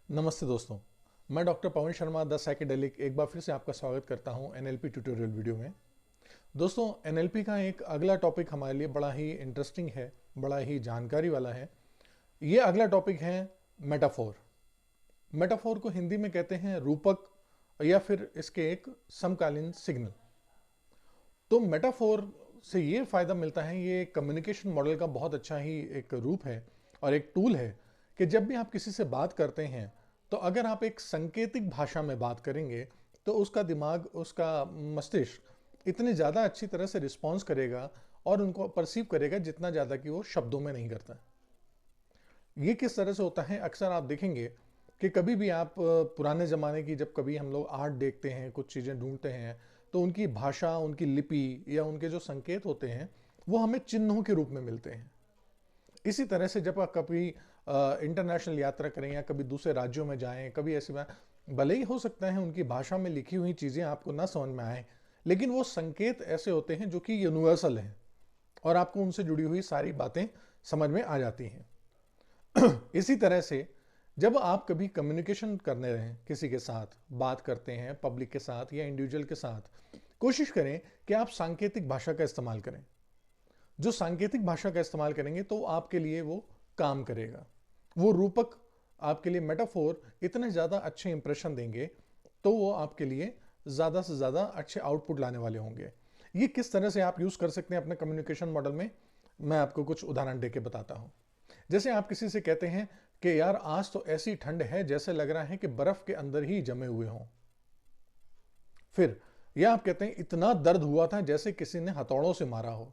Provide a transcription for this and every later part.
नमस्ते दोस्तों। मैं doctor Pawan Sharma the psychedelic एक बार फिर से आपका स्वागत करता हूं एनएलपी ट्यूटोरियल वीडियो में। दोस्तों, एनएलपी का एक अगला टॉपिक हमारे लिए बड़ा ही इंटरेस्टिंग है, बड़ा ही जानकारी वाला है। ये अगला टॉपिक है मेटाफोर। मेटाफोर को हिंदी में कहते हैं रूपक या फिर इसके एक समकालीन सिग्नल। तो मेटाफोर से ये फायदा मिलता है, ये कम्युनिकेशन मॉडल का बहुत अच्छा ही एक रूप है और एक टूल है कि जब भी आप किसी से बात करते हैं तो अगर आप एक सांकेतिक भाषा में बात करेंगे तो उसका दिमाग, उसका मस्तिष्क इतनी ज़्यादा अच्छी तरह से रिस्पॉन्स करेगा और उनको परसीव करेगा जितना ज़्यादा कि वो शब्दों में नहीं करता। ये किस तरह से होता है, अक्सर आप देखेंगे कि कभी भी आप पुराने ज़माने की जब कभी हम लोग आर्ट देखते हैं, कुछ चीज़ें ढूंढते हैं, तो उनकी भाषा, उनकी लिपि या उनके जो संकेत होते हैं वो हमें चिन्हों के रूप में मिलते हैं। इसी तरह से जब आप कभी इंटरनेशनल यात्रा करें या कभी दूसरे राज्यों में जाएं, कभी ऐसे में भले ही हो सकता है उनकी भाषा में लिखी हुई चीज़ें आपको ना समझ में आए, लेकिन वो संकेत ऐसे होते हैं जो कि यूनिवर्सल हैं और आपको उनसे जुड़ी हुई सारी बातें समझ में आ जाती हैं। इसी तरह से जब आप कभी कम्युनिकेशन करने रहें, किसी के साथ बात करते हैं, पब्लिक के साथ या इंडिविजुअल के साथ, कोशिश करें कि आप सांकेतिक भाषा का इस्तेमाल करें। जो सांकेतिक भाषा का इस्तेमाल करेंगे तो आपके लिए वो काम करेगा। वो रूपक आपके लिए, मेटाफोर इतने ज़्यादा अच्छे इंप्रेशन देंगे तो वो आपके लिए ज़्यादा से ज़्यादा अच्छे आउटपुट लाने वाले होंगे। ये किस तरह से आप यूज़ कर सकते हैं अपने कम्युनिकेशन मॉडल में, मैं आपको कुछ उदाहरण देके बताता हूँ। जैसे आप किसी से कहते हैं कि यार आज तो ऐसी ठंड है जैसे लग रहा है कि बर्फ के अंदर ही जमे हुए हों। फिर यह आप कहते हैं इतना दर्द हुआ था जैसे किसी ने हथौड़ों से मारा हो।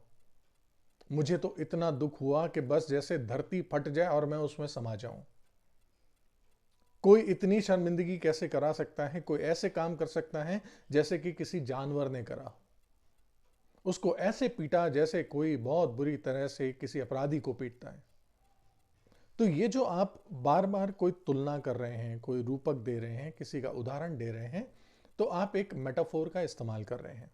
मुझे तो इतना दुख हुआ कि बस जैसे धरती फट जाए और मैं उसमें समा जाऊं। कोई इतनी शर्मिंदगी कैसे करा सकता है, कोई ऐसे काम कर सकता है जैसे कि किसी जानवर ने करा। उसको ऐसे पीटा जैसे कोई बहुत बुरी तरह से किसी अपराधी को पीटता है। तो ये जो आप बार बार कोई तुलना कर रहे हैं, कोई रूपक दे रहे हैं, किसी का उदाहरण दे रहे हैं, तो आप एक मेटाफोर का इस्तेमाल कर रहे हैं।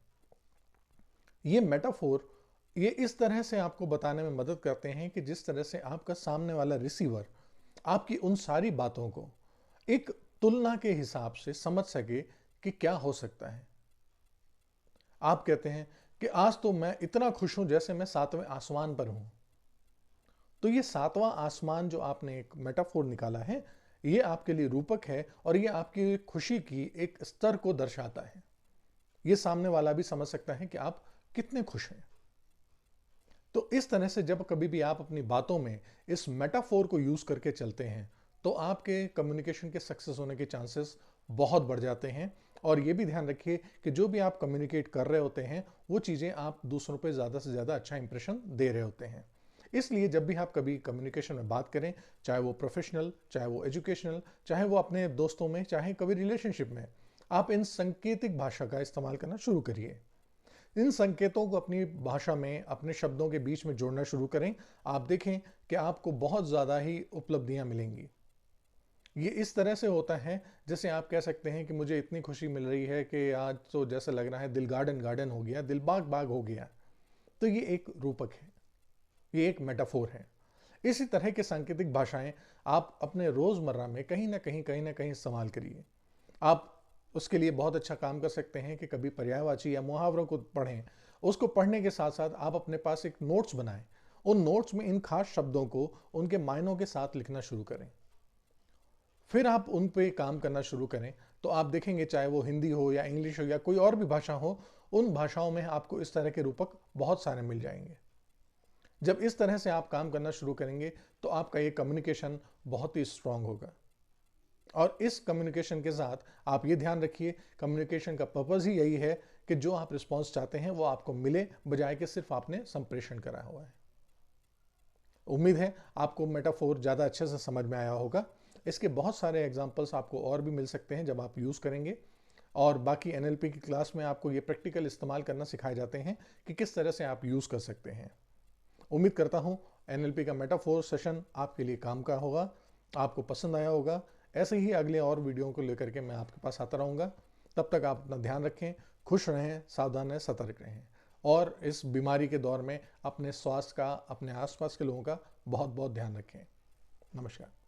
ये मेटाफोर ये इस तरह से आपको बताने में मदद करते हैं कि जिस तरह से आपका सामने वाला रिसीवर आपकी उन सारी बातों को एक तुलना के हिसाब से समझ सके कि क्या हो सकता है। आप कहते हैं कि आज तो मैं इतना खुश हूं जैसे मैं सातवें आसमान पर हूं। तो ये सातवां आसमान जो आपने एक मेटाफोर निकाला है, ये आपके लिए रूपक है और ये आपकी खुशी की एक स्तर को दर्शाता है। ये सामने वाला भी समझ सकता है कि आप कितने खुश हैं। तो इस तरह से जब कभी भी आप अपनी बातों में इस मेटाफोर को यूज करके चलते हैं तो आपके कम्युनिकेशन के सक्सेस होने के चांसेस बहुत बढ़ जाते हैं। और ये भी ध्यान रखिए कि जो भी आप कम्युनिकेट कर रहे होते हैं वो चीज़ें आप दूसरों पे ज़्यादा से ज़्यादा अच्छा इंप्रेशन दे रहे होते हैं। इसलिए जब भी आप कभी कम्युनिकेशन में बात करें, चाहे वो प्रोफेशनल, चाहे वो एजुकेशनल, चाहे वो अपने दोस्तों में, चाहे कभी रिलेशनशिप में, आप इन सांकेतिक भाषा का इस्तेमाल करना शुरू करिए। इन संकेतों को अपनी भाषा में, अपने शब्दों के बीच में जोड़ना शुरू करें। आप देखें कि आपको बहुत ज़्यादा ही उपलब्धियां मिलेंगी। ये इस तरह से होता है जैसे आप कह सकते हैं कि मुझे इतनी खुशी मिल रही है कि आज तो जैसे लग रहा है दिल गार्डन गार्डन हो गया, दिल बाग बाग हो गया। तो ये एक रूपक है, ये एक मेटाफोर है। इसी तरह के सांकेतिक भाषाएं आप अपने रोज़मर्रा में कहीं ना कहीं इस्तेमाल करिए। आप उसके लिए बहुत अच्छा काम कर सकते हैं कि कभी पर्यायवाची या मुहावरों को पढ़ें। उसको पढ़ने के साथ साथ आप अपने पास एक नोट्स बनाएं। उन नोट्स में इन खास शब्दों को उनके मायनों के साथ लिखना शुरू करें। फिर आप उन पे काम करना शुरू करें तो आप देखेंगे, चाहे वो हिंदी हो या इंग्लिश हो या कोई और भी भाषा हो, उन भाषाओं में आपको इस तरह के रूपक बहुत सारे मिल जाएंगे। जब इस तरह से आप काम करना शुरू करेंगे तो आपका ये कम्युनिकेशन बहुत ही स्ट्रांग होगा। और इस कम्युनिकेशन के साथ आप ये ध्यान रखिए, कम्युनिकेशन का पर्पस ही यही है कि जो आप रिस्पॉन्स चाहते हैं वो आपको मिले, बजाय कि सिर्फ आपने संप्रेषण करा हुआ है। उम्मीद है आपको मेटाफोर ज़्यादा अच्छे से समझ में आया होगा। इसके बहुत सारे एग्जाम्पल्स आपको और भी मिल सकते हैं जब आप यूज़ करेंगे। और बाकी एनएलपी की क्लास में आपको ये प्रैक्टिकल इस्तेमाल करना सिखाए जाते हैं कि किस तरह से आप यूज़ कर सकते हैं। उम्मीद करता हूँ एनएलपी का मेटाफोर सेशन आपके लिए काम का होगा, आपको पसंद आया होगा। ऐसे ही अगले और वीडियो को लेकर के मैं आपके पास आता रहूँगा। तब तक आप अपना ध्यान रखें, खुश रहें, सावधान रहें, सतर्क रहें। और इस बीमारी के दौर में अपने स्वास्थ्य का, अपने आसपास के लोगों का बहुत बहुत ध्यान रखें। नमस्कार।